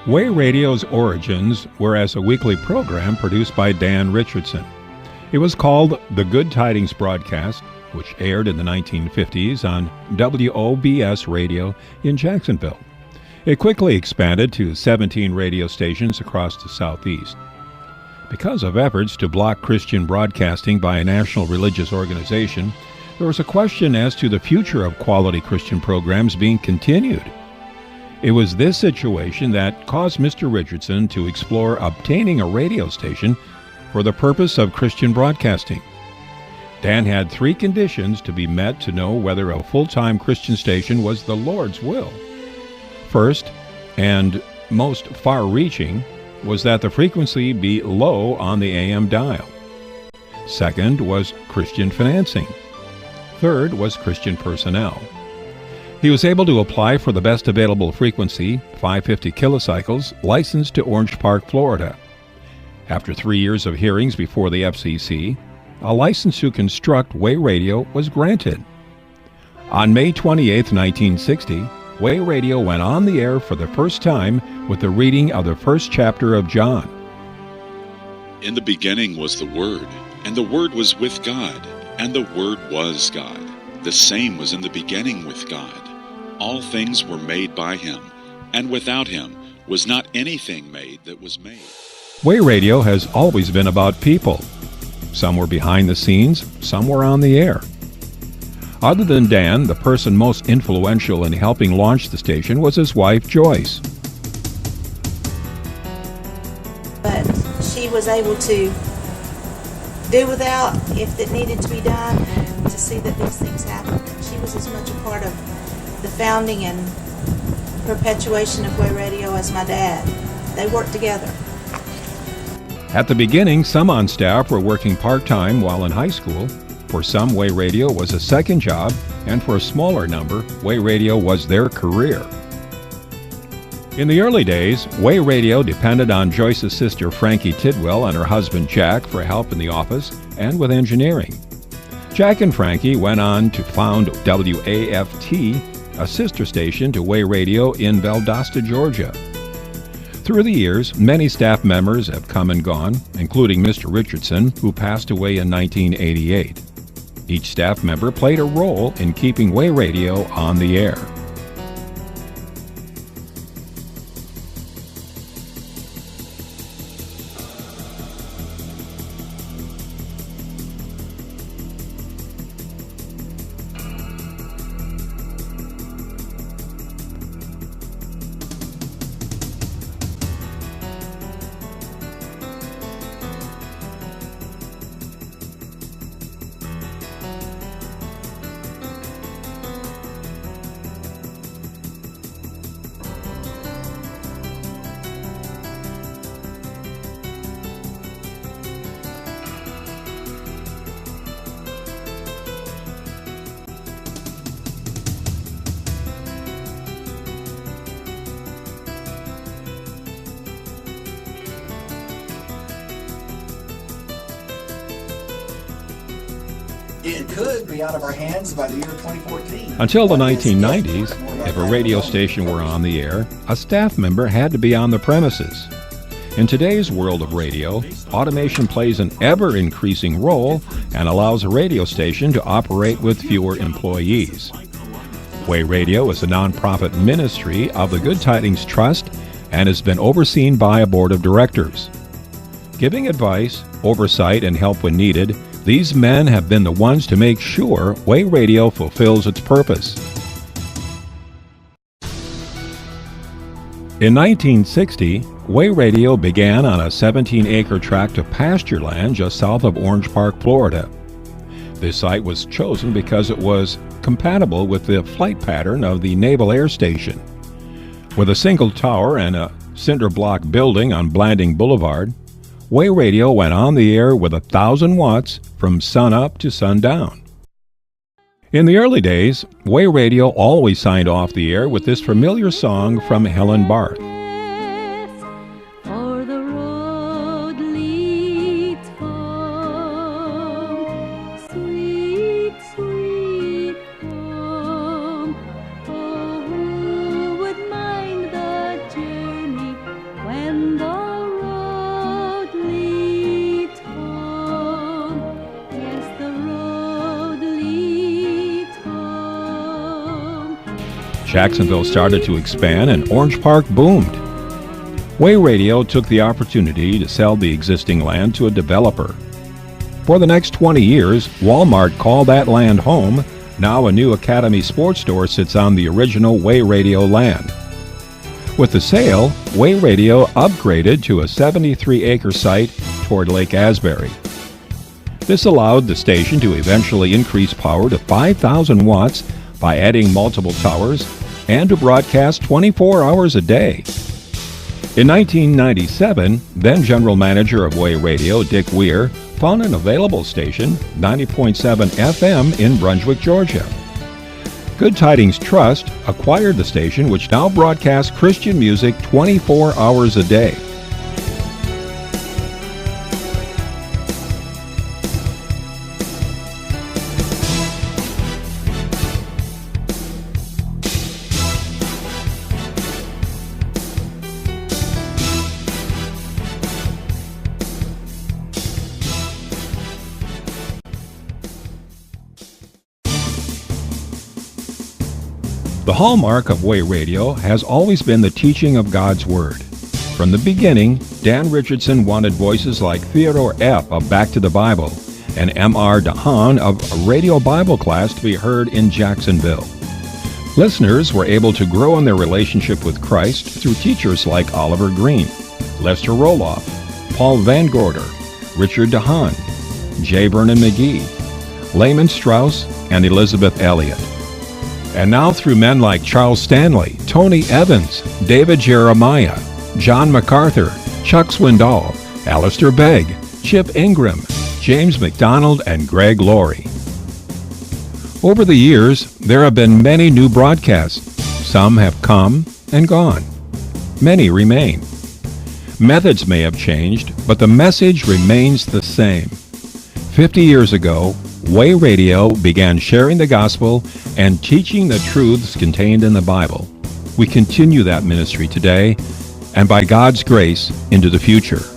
Way Radio's origins were as a weekly program produced by Dan Richardson. It was called The Good Tidings Broadcast, which aired in the 1950s on WOBS Radio in Jacksonville. It quickly expanded to 17 radio stations across the Southeast. Because of efforts to block Christian broadcasting by a national religious organization, there was a question as to the future of quality Christian programs being continued. It was this situation that caused Mr. Richardson to explore obtaining a radio station for the purpose of Christian broadcasting. Dan had 3 conditions to be met to know whether a full-time Christian station was the Lord's will. First, and most far-reaching, was that the frequency be low on the AM dial. Second was Christian financing. Third was Christian personnel. He was able to apply for the best available frequency, 550 kilocycles, licensed to Orange Park, Florida. After 3 years of hearings before the FCC, a license to construct Way Radio was granted. On May 28, 1960, Way Radio went on the air for the first time with the reading of the first chapter of John. In the beginning was the Word, and the Word was with God, and the Word was God. The same was in the beginning with God. All things were made by Him, and without Him was not anything made that was made. Way Radio has always been about people. Some were behind the scenes, some were on the air. Other than Dan, the person most influential in helping launch the station was his wife, Joyce. But she was able to do without if it needed to be done, to see that these things happen. She was as much a part of the founding and perpetuation of Way Radio as my dad. They worked together. At the beginning, some on staff were working part-time while in high school. For some, Way Radio was a second job, and for a smaller number, Way Radio was their career. In the early days, Way Radio depended on Joyce's sister Frankie Tidwell and her husband Jack for help in the office and with engineering. Jack and Frankie went on to found WAFT, a sister station to Way Radio in Valdosta, Georgia. Through the years, many staff members have come and gone, including Mr. Richardson, who passed away in 1988. Each staff member played a role in keeping Way Radio on the air. It could be out of our hands by the year 2014. Until the 1990s, if a radio station were on the air, a staff member had to be on the premises. In today's world of radio, automation plays an ever-increasing role and allows a radio station to operate with fewer employees. Way Radio is a nonprofit ministry of the Good Tidings Trust and has been overseen by a board of directors. Giving advice, oversight, and help when needed, these men have been the ones to make sure Way Radio fulfills its purpose. In 1960, Way Radio began on a 17-acre tract of pasture land just south of Orange Park, Florida. This site was chosen because it was compatible with the flight pattern of the Naval Air Station. With a single tower and a cinder block building on Blanding Boulevard, Way Radio went on the air with 1,000 watts from sunup to sundown. In the early days, Way Radio always signed off the air with this familiar song from Helen Barth. For the road leads home, sweet, sweet home. Oh, who would mind the journey Jacksonville started to expand and Orange Park boomed. Way Radio took the opportunity to sell the existing land to a developer. For the next 20 years, Walmart called that land home. Now a new Academy Sports Store sits on the original Way Radio land. With the sale, Way Radio upgraded to a 73-acre site toward Lake Asbury. This allowed the station to eventually increase power to 5,000 watts by adding multiple towers and to broadcast 24 hours a day. In 1997, then General Manager of Way Radio, Dick Weir, found an available station, 90.7 FM in Brunswick, Georgia. Good Tidings Trust acquired the station, which now broadcasts Christian music 24 hours a day. The hallmark of Way Radio has always been the teaching of God's Word. From the beginning, Dan Richardson wanted voices like Theodore Epp of Back to the Bible and M.R. DeHaan of Radio Bible Class to be heard in Jacksonville. Listeners were able to grow in their relationship with Christ through teachers like Oliver Green, Lester Roloff, Paul Van Gorder, Richard DeHaan, J. Vernon McGee, Layman Strauss, and Elizabeth Elliot. And now through men like Charles Stanley, Tony Evans, David Jeremiah, John MacArthur, Chuck Swindoll, Alistair Begg, Chip Ingram, James McDonald, and Greg Laurie. Over the years, there have been many new broadcasts. Some have come and gone. Many remain. Methods may have changed, but the message remains the same. 50 years ago, Way Radio began sharing the gospel and teaching the truths contained in the Bible. We continue that ministry today and by God's grace into the future.